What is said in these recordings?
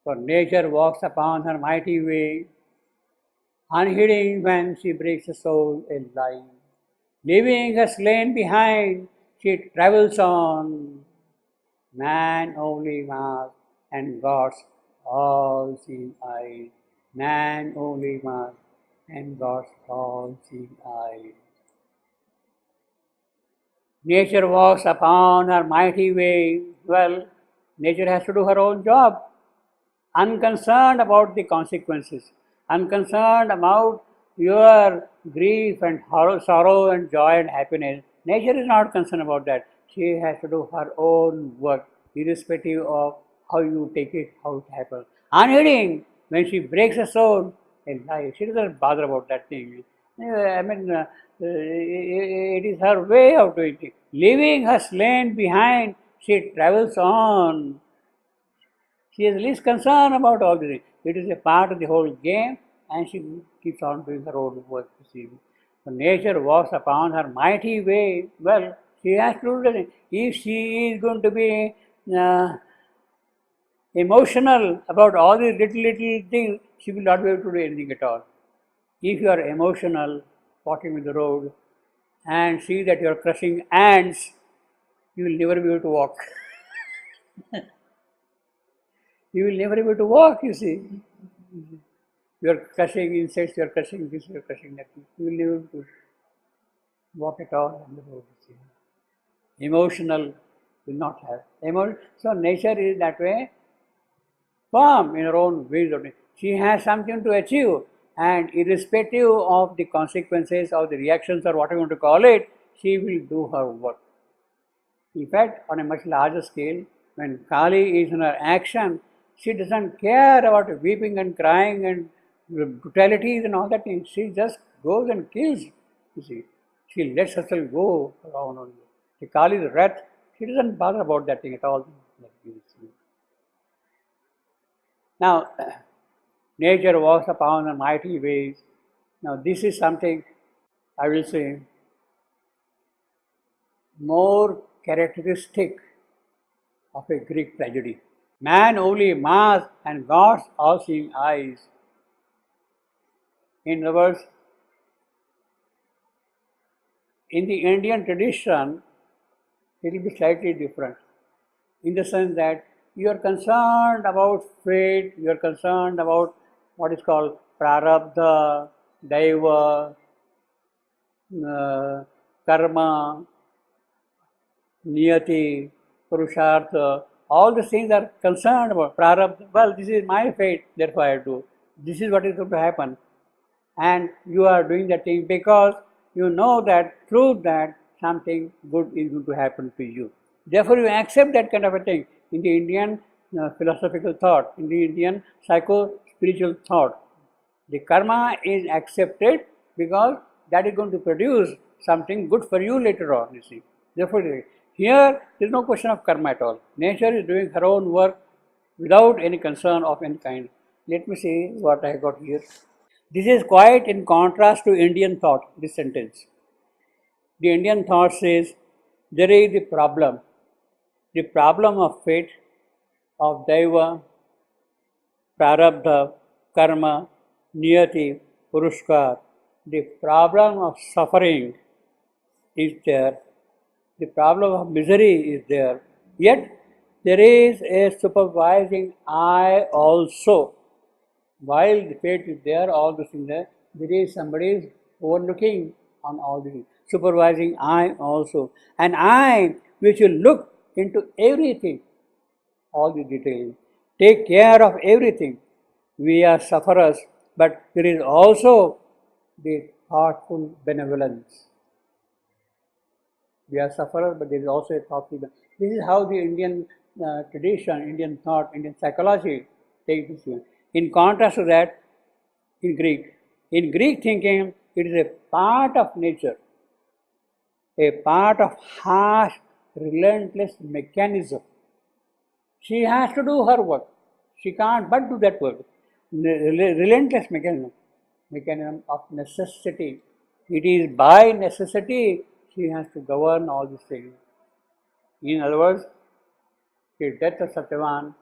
For nature walks upon her mighty way, unheeding when she breaks the soul in line. Leaving her slain behind, she travels on. Man only must, and God's all-seeing eyes. Man only must, and God's all-seeing eyes. Nature walks upon her mighty way. Well, nature has to do her own job, unconcerned about the consequences, unconcerned about your grief and sorrow and joy and happiness. Nature is not concerned about that. She has to do her own work, irrespective of how you take it, how it happens. Unheeding, when she breaks a stone in life, she doesn't bother about that thing. It is her way of doing it. Leaving her slain behind, she travels on. She is least concerned about all this. It is a part of the whole game, and she keeps on doing her own work. So nature walks upon her mighty way. Well, she has to do that. If she is going to be emotional about all these little things, she will not be able to do anything at all. If you are emotional, walking with the road, and see that you are crushing ants, you will never be able to walk. You will never be able to walk, you see. You are crushing insects, you are crushing this, you are crushing that. You will never be able to walk at all on the road, you see. Emotional will not have. So nature is that way, firm in her own ways of it. She has something to achieve, and irrespective of the consequences of the reactions or whatever you want to call it, she will do her work. In fact, on a much larger scale, when Kali is in her action, she doesn't care about weeping and crying and brutalities and all that thing. She just goes and kills, you see. She lets herself go around only. The Kali's wrath, she doesn't bother about that thing at all. Now, nature walks upon the mighty ways. Now, this is something, I will say, more characteristic of a Greek tragedy. Man only must, and God's all-seeing eyes. In other words, in the Indian tradition, it will be slightly different, in the sense that you are concerned about fate, you are concerned about what is called prarabdha, daiva, karma, niyati, purushartha. All these things are concerned about prarabdha. Well, this is my fate, therefore I do. This is what is going to happen. And you are doing that thing because you know that through that something good is going to happen to you. Therefore, you accept that kind of a thing. In the Indian philosophical thought, in the Indian psycho-spiritual thought, the karma is accepted because that is going to produce something good for you later on, you see. Therefore, here there is no question of karma at all. Nature is doing her own work without any concern of any kind. Let me see what I got here. This is quite in contrast to Indian thought, this sentence. The Indian thought says, there is the problem of fate, of daiva, prarabdha, karma, niyati, purushkar. The problem of suffering is there. The problem of misery is there. Yet, there is a supervising eye also. While the fate is there, all those things there is somebody overlooking on all these, supervising eye also. An eye which will look into everything, all the details, take care of everything. We are sufferers, but there is also the thoughtful benevolence. We are sufferers, but there is also a thoughtful benevolence. This is how the Indian tradition, Indian thought, Indian psychology takes this one. In contrast to that, in Greek thinking, it is a part of nature, a part of harsh, relentless mechanism. She has to do her work. She can't but do that work. Relentless mechanism of necessity. It is by necessity she has to govern all these things. In other words, the death of Satyavan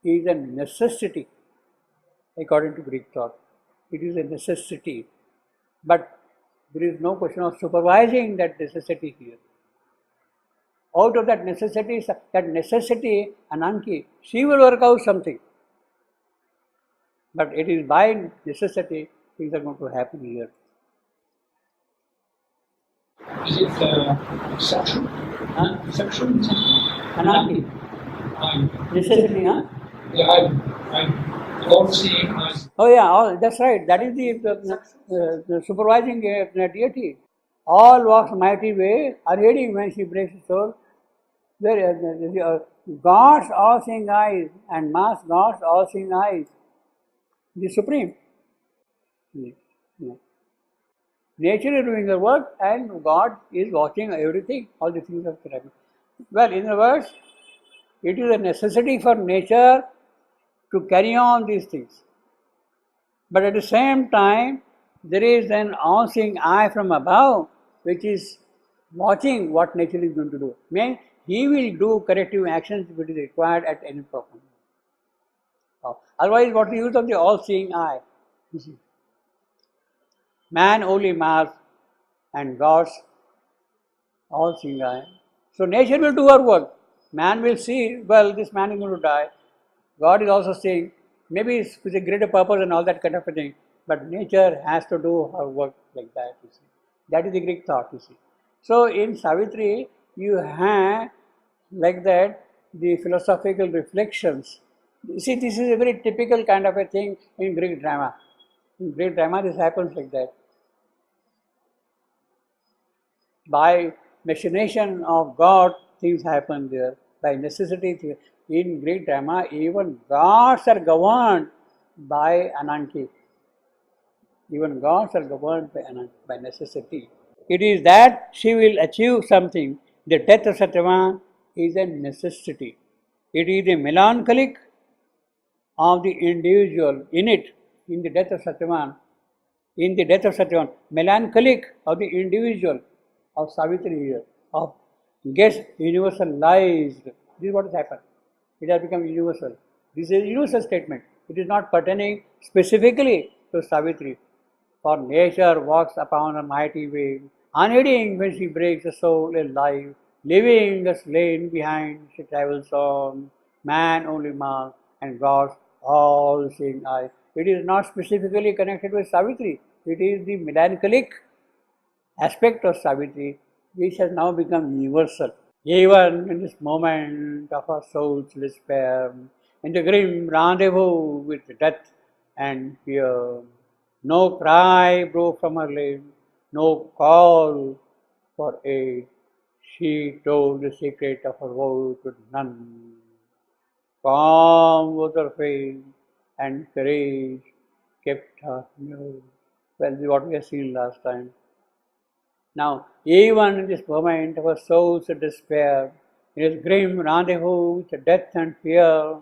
is a necessity according to Greek thought. It is a necessity. But there is no question of supervising that necessity here. Out of that necessity, Ananki, she will work out something. But it is by necessity things are going to happen here. Is it sexual? Huh? Sexual? Ananki. Necessity, huh? Yeah, I'm all seeing as. Oh yeah, that's right. That is the supervising deity. All walks mighty way, unheeding when she breaks the soul. God's all-seeing eyes and mass God's all-seeing eyes, the supreme. Yeah. Nature is doing the work and God is watching everything, all the things are happening. Well, in other words, it is a necessity for nature to carry on these things. But at the same time, there is an all-seeing eye from above which is watching what nature is going to do. Means he will do corrective actions if it is required at any problem. Otherwise, what is the use of the all-seeing eye? Man only Mars and God's all-seeing eye. So nature will do her work. Man will see, well, this man is going to die. God is also saying, maybe it's with a greater purpose and all that kind of a thing, but nature has to do her work like that, you see. That is the Greek thought, you see. So in Savitri, you have like that the philosophical reflections. You see, this is a very typical kind of a thing in Greek drama. In Greek drama, this happens like that. By machination of God, things happen there. By necessity, in Greek drama, even gods are governed by Ananki. Even gods are governed by necessity. It is that she will achieve something. The death of Satyavan is a necessity. It is the melancholic of the individual in it, in the death of Satyavan. In the death of Satyavan, melancholic of the individual of Savitri here, of gets universalized. This is what has happened. It has become universal. This is a universal statement. It is not pertaining specifically to Savitri. For nature walks upon a mighty wave, unheeding when she breaks the soul alive, leaving the slain behind, she travels on, man only marks, and God's all-seeing eye. It is not specifically connected with Savitri. It is the melancholic aspect of Savitri which has now become universal. Even in this moment of our soul's despair, in the grim rendezvous with death and fear, no cry broke from her lips, no call for aid. She told the secret of her woe to none. Calm was her face, and courage kept her near. Well, this is what we have seen last time. Now, even in this moment of her soul's despair, in this grim rendezvous with death and fear,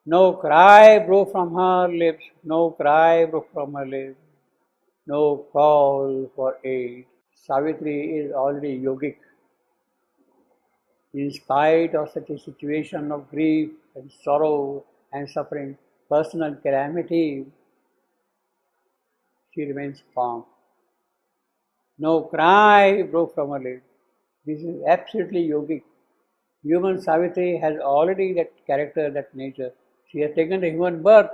no cry broke from her lips, no cry broke from her lips, no call for aid. Savitri is already yogic. In spite of such a situation of grief and sorrow and suffering, personal calamity, she remains calm. No cry broke from her lips. This is absolutely yogic. Human Savitri has already that character, that nature. She has taken the human birth,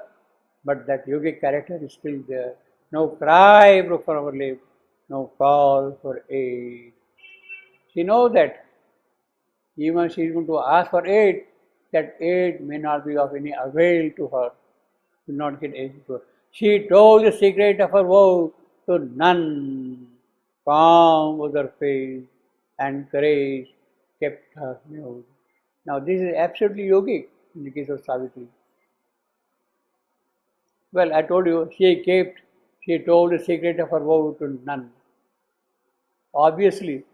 but that yogic character is still there. No cry broke from her lips, no call for aid. She knows that even she is going to ask for aid, that aid may not be of any avail to her, will not get aid to her. She told the secret of her woe to none. Calm was her face, and courage kept her mute. Now this is absolutely yogic in the case of Savitri. Well, I told you, she told the secret of her woe to none. Obviously,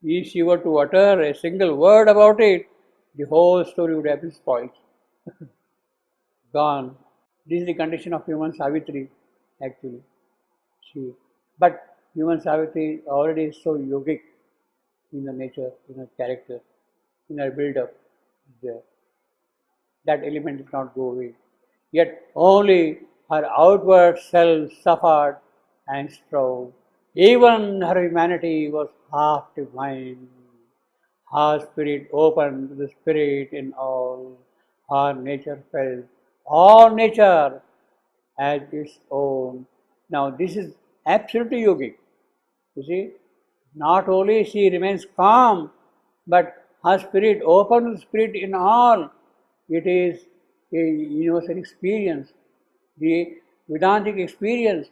if she were to utter a single word about it, the whole story would have been spoiled. Gone. This is the condition of human Savitri, actually. But human Savitri already is so yogic in the nature, in her character, in her build-up. There. that element did not go away. Yet only her outward self suffered and strove. Even her humanity was half divine. Her spirit opened to the spirit in all. Her nature felt all nature as its own. Now this is absolutely yogic. You see, not only she remains calm, but her spirit open to the spirit in all. It is a universal experience, the Vedantic experience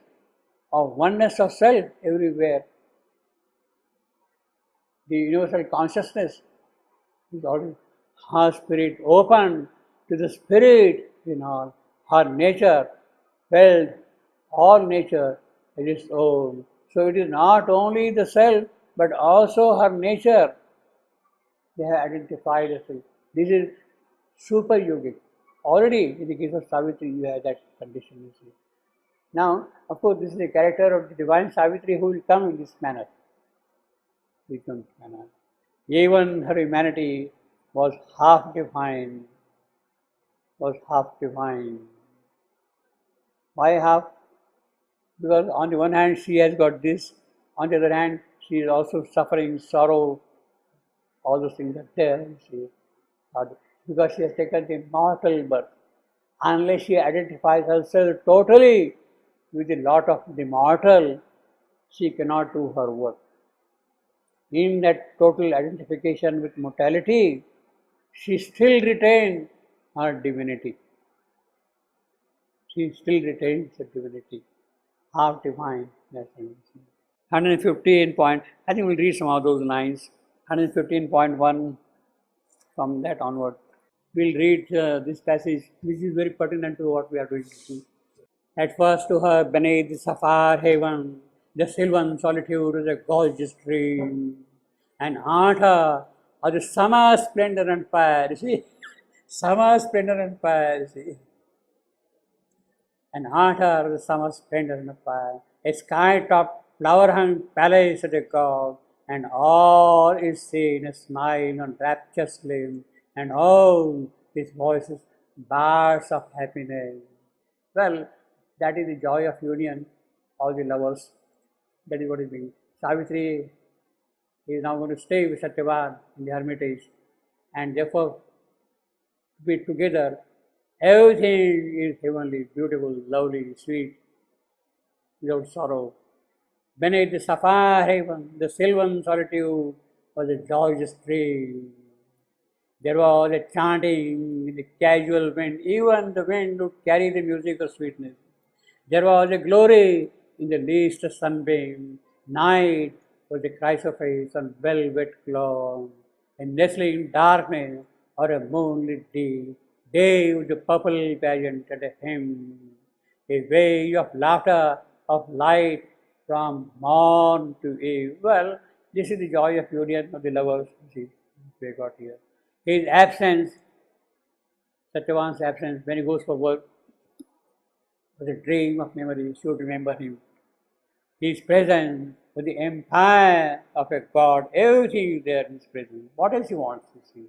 of oneness of self everywhere. The universal consciousness is already her spirit open to the spirit in all. Her nature felt all nature as its own. So it is not only the self but also her nature. They have identified as self. This is super yogic. Already in the case of Savitri, you have that condition. You see. Now, of course, this is the character of the divine Savitri who will come in this manner. Even her humanity was half divine. Why half? Because on the one hand she has got this, on the other hand she is also suffering sorrow. All those things are there, you see, because she has taken the mortal birth. Unless she identifies herself totally with the lot of the mortal, she cannot do her work. In that total identification with mortality, she still retains her divinity. She still retains the divinity, half divine. That's 115 point. I think we'll read some of those lines. 115.1 from that onward. We'll read this passage, which is very pertinent to what we are going to see. At first, to her beneath the sapphire haven, the sylvan solitude was a gorgeous dream, and aunt her of the summer splendor and fire. You see, summer splendor and fire. You see, and aunt her of the summer splendor and fire. A sky-topped, flower-hung palace of a god, and all is seen a smile on rapturous limbs, and all his voices bars of happiness. Well, that is the joy of union of the lovers. That is what it means. Savitri is now going to stay with Satyavan in the hermitage, and therefore to be together. Everything is heavenly, beautiful, lovely, sweet, without sorrow. Beneath the sapphire haven, the sylvan solitude was a joyous dream. There was a chanting in the casual wind, even the wind would carry the music of sweetness. There was a glory in the least sunbeam. Night was the chrysoprase on velvet cloud, and nestling darkness or a moonlit day. Day was the purple pageant and a hymn, a wave of laughter, of light from morn to eve. Well, this is the joy of union of the lovers, see, we got here. His absence, Satyavan's absence, when he goes for work, was a dream of memory. She would remember him. His presence was the empire of a god. Everything is there in his presence. What else he wants to see?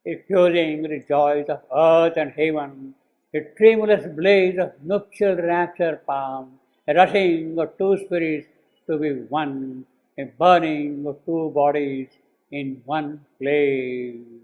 Effusing with the joys of earth and heaven, a tremulous blaze of nuptial rapture palm, a rushing of two spirits to be one, a burning of two bodies in one flame.